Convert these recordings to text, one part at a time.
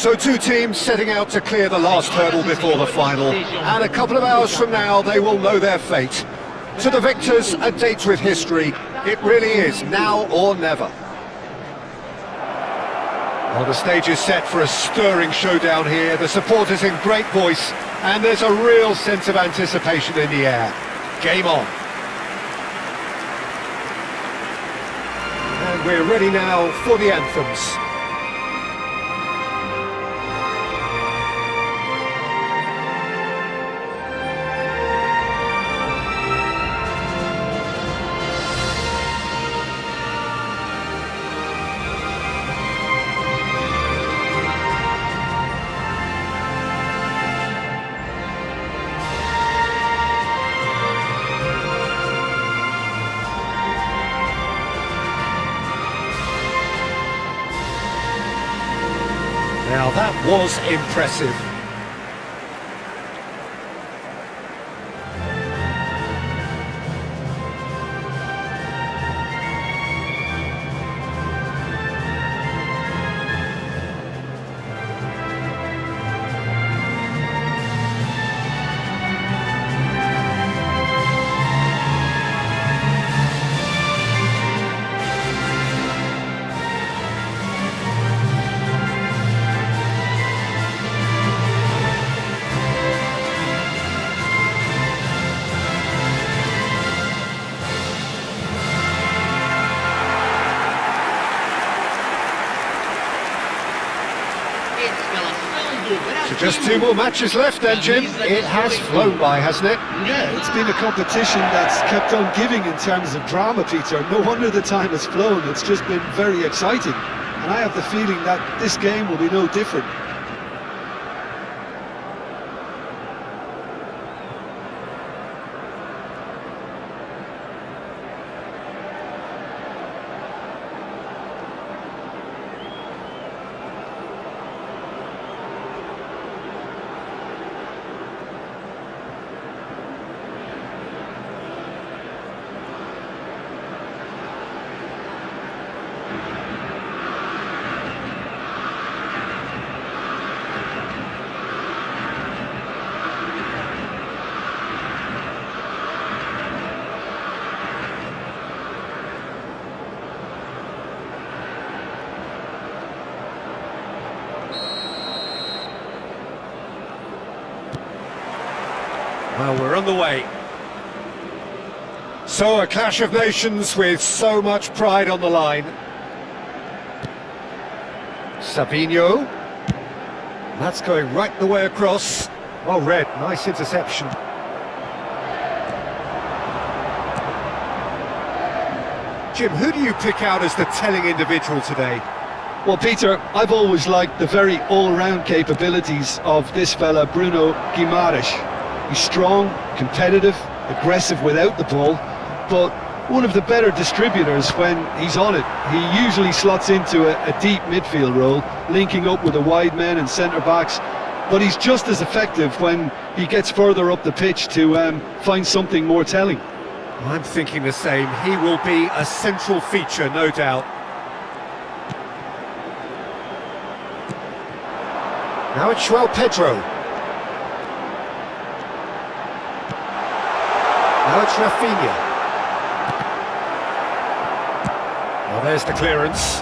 So two teams setting out to clear the last hurdle before the final, and a couple of hours from now they will know their fate. To the victors, a date with history. It really is now or never. Well, the stage is set for a stirring showdown here. The supporters in great voice, and there's a real sense of anticipation in the air. Game on. And we're ready now for the anthems. Now that was impressive. So just two more matches left then, Jim. It has flown by, hasn't it? Yeah, it's been a competition that's kept on giving in terms of drama, Peter. No wonder the time has flown. It's just been very exciting. And I have the feeling that this game will be no different. Well, we're on the way. So, a clash of nations with so much pride on the line. Savinho. That's going right the way across. Well read, nice interception. Jim, who do you pick out as the telling individual today? Well, Peter, I've always liked the very all-round capabilities of this fella, Bruno Guimaraes. He's strong, competitive, aggressive without the ball, but one of the better distributors when he's on it. He usually slots into a deep midfield role, linking up with the wide men and centre-backs, but he's just as effective when he gets further up the pitch to find something more telling. I'm thinking the same. He will be a central feature, no doubt. Now it's João Pedro. Now it's Rafinha. Well, there's the clearance.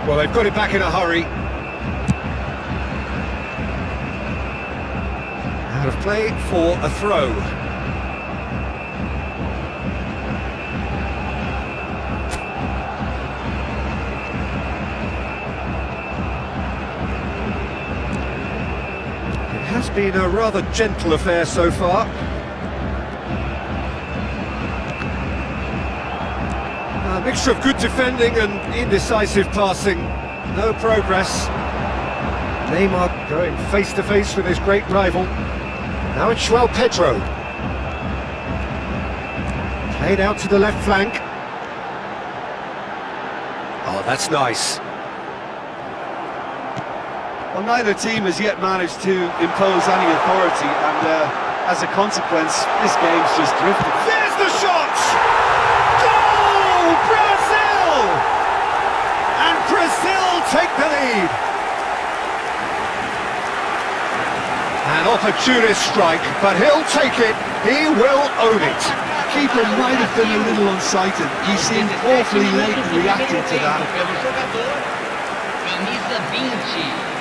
Well, they've got it back in a hurry. Out of play for a throw. It has been a rather gentle affair so far. A mixture of good defending and indecisive passing. No progress. Neymar going face to face with his great rival. Now it's João Pedro. Played out to the left flank. Oh, that's nice. Well, neither team has yet managed to impose any authority, and as a consequence, this game's just drifted. There's the shot! Goal! Brazil! And Brazil take the lead. An opportunist strike, but he'll take it. He will own it. Keeper might have been a little unsighted. He seemed awfully late in reacting to that. Pelo jogador, camisa 20.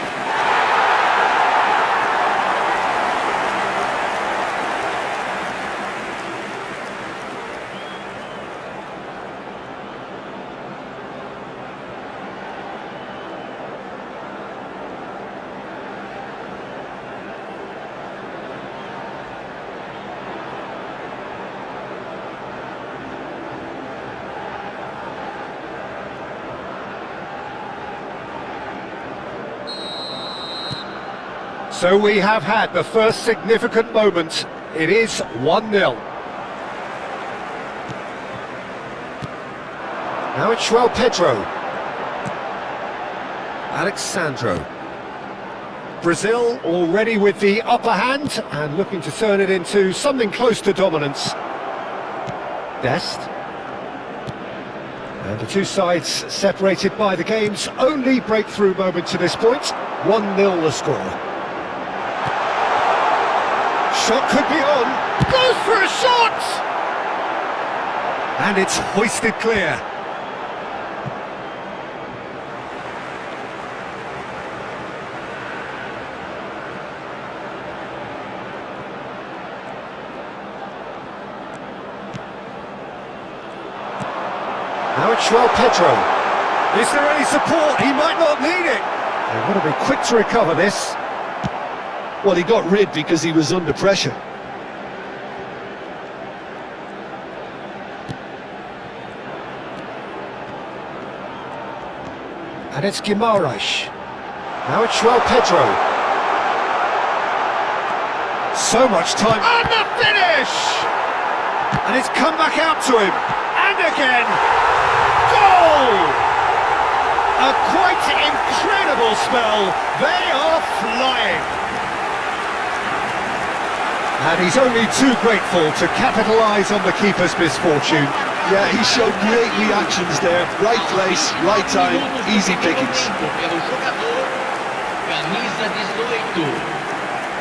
So we have had the first significant moment. It is 1-0. Now it's João Pedro. Alexandro. Brazil already with the upper hand and looking to turn it into something close to dominance. Dest. And the two sides separated by the game's only breakthrough moment to this point. 1-0 the score. Shot could be on. Goes for a shot! And it's hoisted clear. Now it's João Pedro. Is there any support? He might not need it. They've got to be quick to recover this. Well, he got rid because he was under pressure. And it's Guimarães. Now it's João Pedro. So much time. And the finish! And it's come back out to him. And again. Goal! A quite incredible spell. They are flying. And he's only too grateful to capitalise on the keeper's misfortune. Yeah, he showed great reactions there. Right place, right time, easy pickings. Pelo jogador, camisa 18.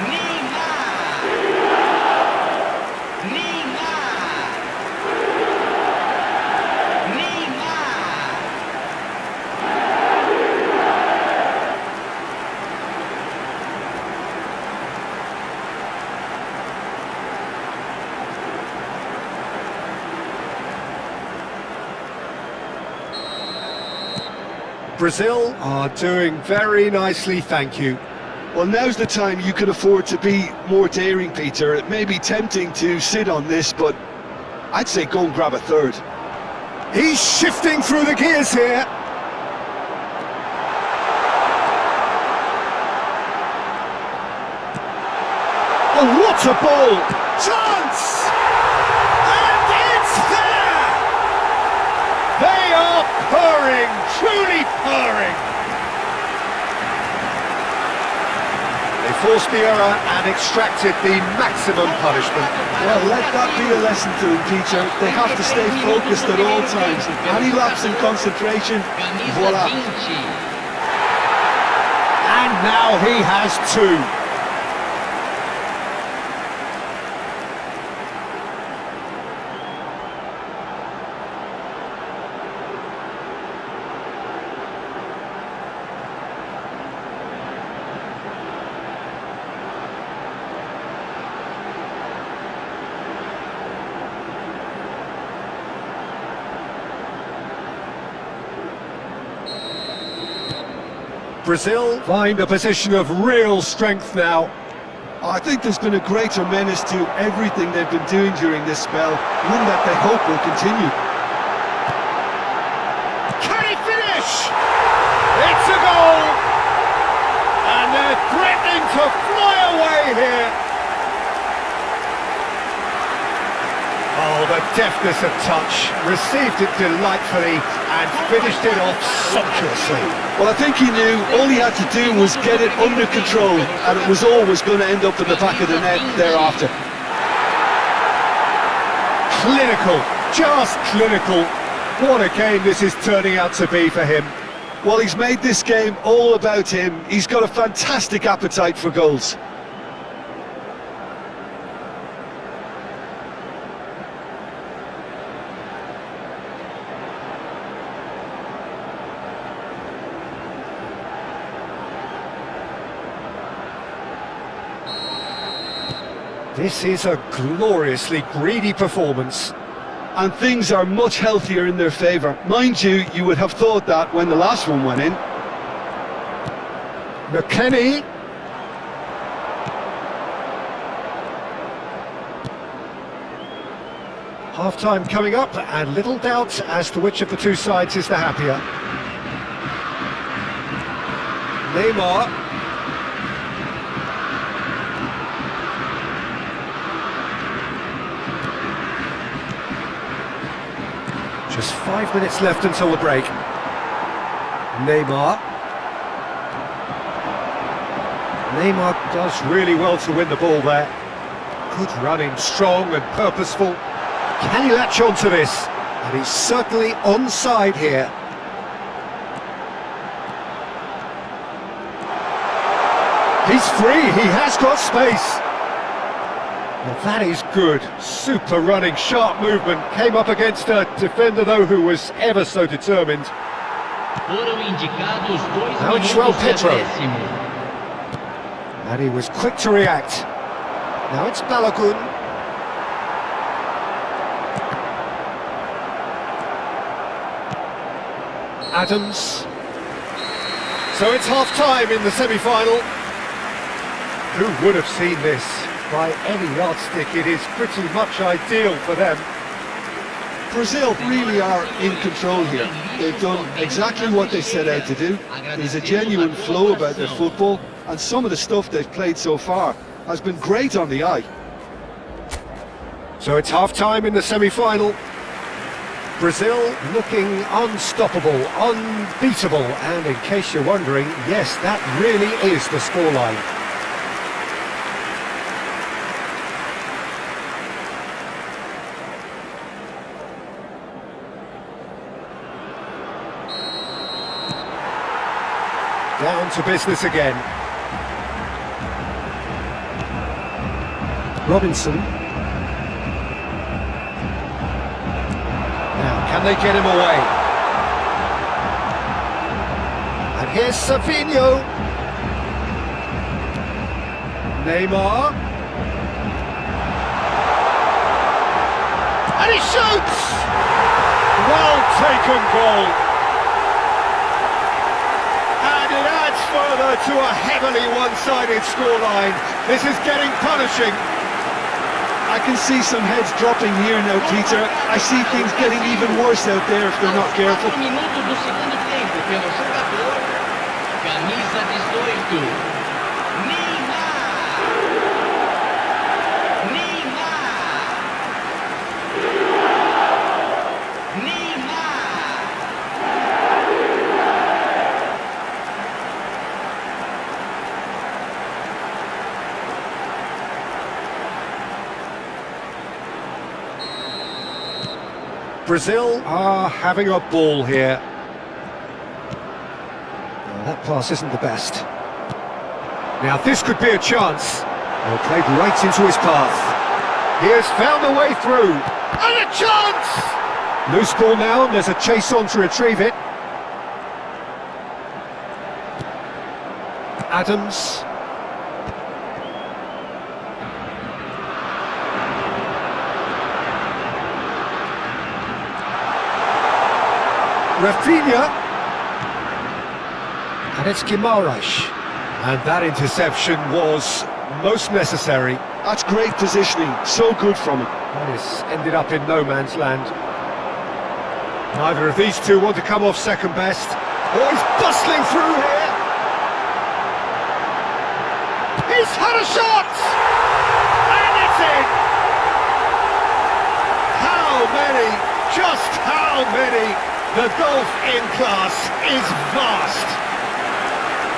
Neymar! Neymar! Neymar! Brazil are doing very nicely, thank you. Well, now's the time you could afford to be more daring, Peter. It may be tempting to sit on this, but I'd say go and grab a third. He's shifting through the gears here. Oh, what a ball! Chance! And it's there! They are purring, truly purring. They forced the error and extracted the maximum punishment. Well, let that be a lesson to them, Peter. They have to stay focused at all times. Any lapse in concentration, Camisa voila. 20. And now he has two. Brazil find a position of real strength now. I think there's been a greater menace to everything they've been doing during this spell, one that they hope will continue. Can he finish? It's a goal! And they're threatening to fly away here. Oh, the deftness of touch, received it delightfully and finished it off sumptuously. Well, I think he knew all he had to do was get it under control, and it was always going to end up in the back of the net thereafter. Clinical, just clinical. What a game this is turning out to be for him. Well, he's made this game all about him. He's got a fantastic appetite for goals. This is a gloriously greedy performance. And things are much healthier in their favour. Mind you, you would have thought that when the last one went in. McKennie. Half-time coming up, and little doubt as to which of the two sides is the happier. Neymar. Just 5 minutes left until the break. Neymar. Neymar does really well to win the ball there. Good running, strong and purposeful. Can he latch on to this? And he's certainly onside here. He's free, he has got space. Well, that is good. Super running, sharp movement. Came up against a defender, though, who was ever so determined. Foram indicados 2 Now it's minutos João de Pedro. acréscimo. And he was quick to react. Now it's Balogun. Adams. So it's half-time in the semi-final. Who would have seen this? By any yardstick, it is pretty much ideal for them. Brazil really are in control here. They've done exactly what they set out to do. There's a genuine flow about their football, and some of the stuff they've played so far has been great on the eye. So it's half-time in the semi-final. Brazil looking unstoppable, unbeatable, and in case you're wondering, yes, that really is the scoreline. Down to business again. Robinson. Now, can they get him away? And here's Savinho. Neymar. And he shoots! Well taken goal. And it adds further to a heavily one-sided scoreline. This is getting punishing. I can see some heads dropping here now, Peter. I see things getting even worse out there if they're not careful. 4 minutos do segundo tempo pelo jogador, camisa 18, Neymar. Neymar. Neymar. Brazil are having a ball here. Oh, that pass isn't the best. Now this could be a chance. Well, played right into his path. He has found a way through. And a chance! Loose ball now, and there's a chase on to retrieve it. Adams. Rafinha, and it's Guimaraes, and that interception was most necessary. That's great positioning, so good from him. This ended up in no man's land. Neither of these two want to come off second best. Oh, he's bustling through here. He's had a shot, and it's in. How many? Just how many? The golf in class is vast.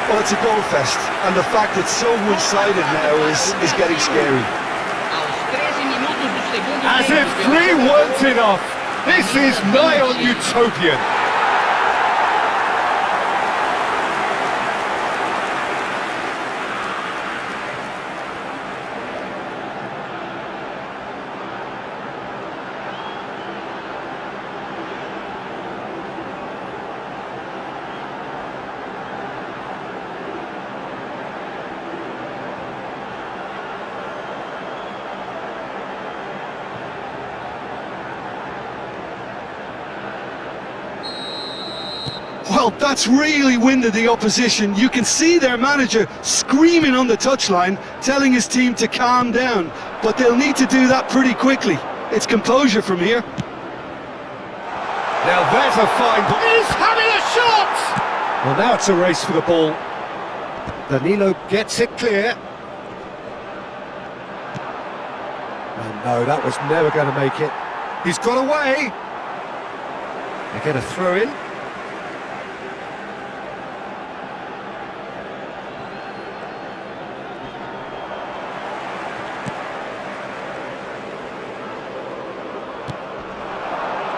Well, it's a goal fest, and the fact it's so one-sided now is getting scary. Aos 13 minutos do segundo As tempo if pelo three jogador, weren't enough. This is nigh on utopian. Well, that's really winded the opposition. You can see their manager screaming on the touchline, telling his team to calm down. But they'll need to do that pretty quickly. It's composure from here. Now there's a fine ball. He's having a shot! Well, now it's a race for the ball. Danilo gets it clear. Oh no, that was never going to make it. He's got away. They get a throw in.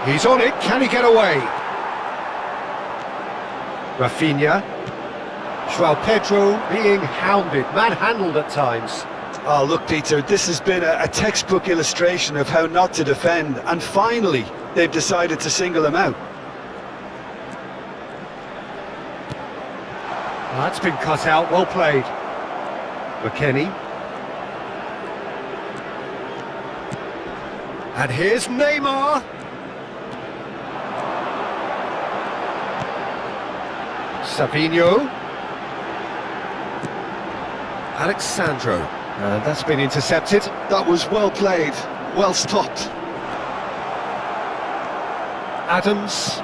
He's on it, can he get away? Rafinha. João Pedro being hounded, manhandled at times. Oh, look, Peter, this has been a textbook illustration of how not to defend, and finally, they've decided to single him out. That's been cut out, well played. McKennie. And here's Neymar. Savinho. Alexandro. And that's been intercepted. That was well played, well stopped. Adams.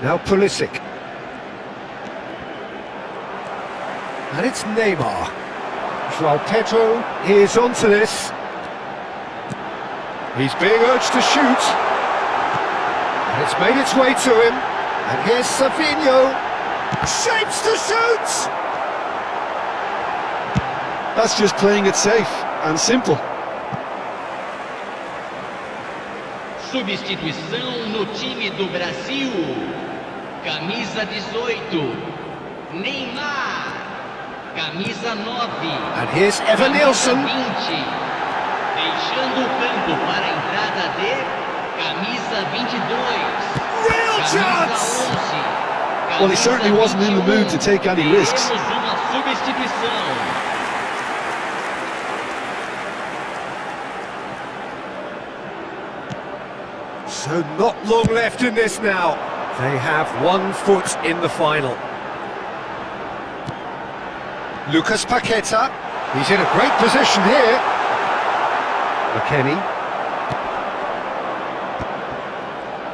Now Pulisic. And it's Neymar. João Pedro is onto this. He's being urged to shoot. And it's made its way to him. And here's Savinho. Shapes to shoot! That's just playing it safe and simple. Substituição no time do Brasil. Camisa 18, Neymar. Camisa 9, And here's Evan camisa Nilsson. 20. Deixando o campo para a entrada de camisa 22. Real Camisa chance! 11. Well, he certainly wasn't in the mood to take any risks. Temos uma substituição. So not long left in this now. They have 1 foot in the final. Lucas Paqueta. He's in a great position here. McKennie.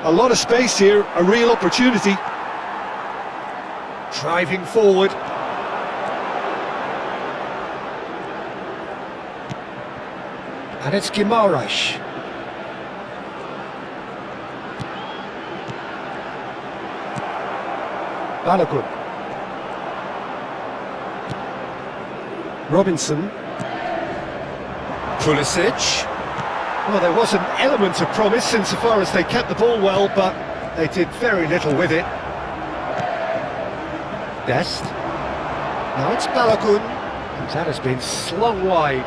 A lot of space here, a real opportunity. Driving forward. And it's Guimaraes. Balogun. Robinson. Pulisic. Well, there was an element of promise insofar as they kept the ball well, but they did very little with it. Dest. Now it's Balogun, and that has been slung wide.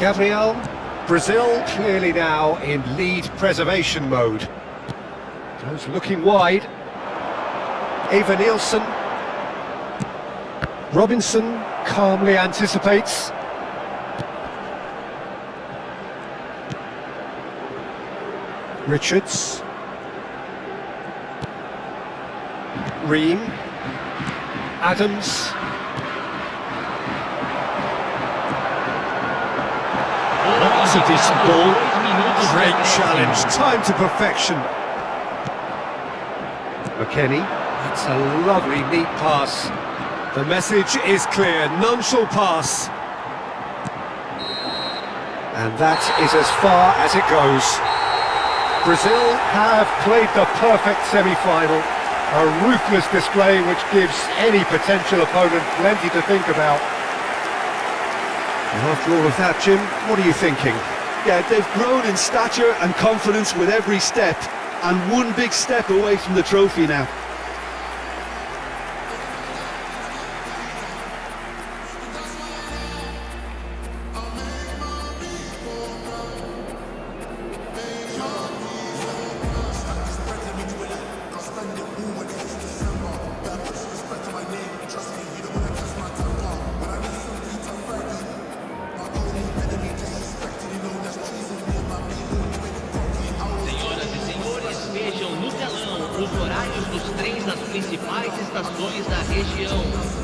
Gabriel. Brazil clearly now in lead preservation mode. Goes looking wide. Eva Nielsen. Robinson calmly anticipates. Richards. Ream. Adams. That's a decent ball. Great challenge. Time to perfection. McKennie. That's a lovely, neat pass. The message is clear. None shall pass. And that is as far as it goes. Brazil have played the perfect semi-final. A ruthless display which gives any potential opponent plenty to think about. And after all of that, Jim, what are you thinking? Yeah, they've grown in stature and confidence with every step, and one big step away from the trophy now. Vejam no telão os horários dos trens das principais estações da região.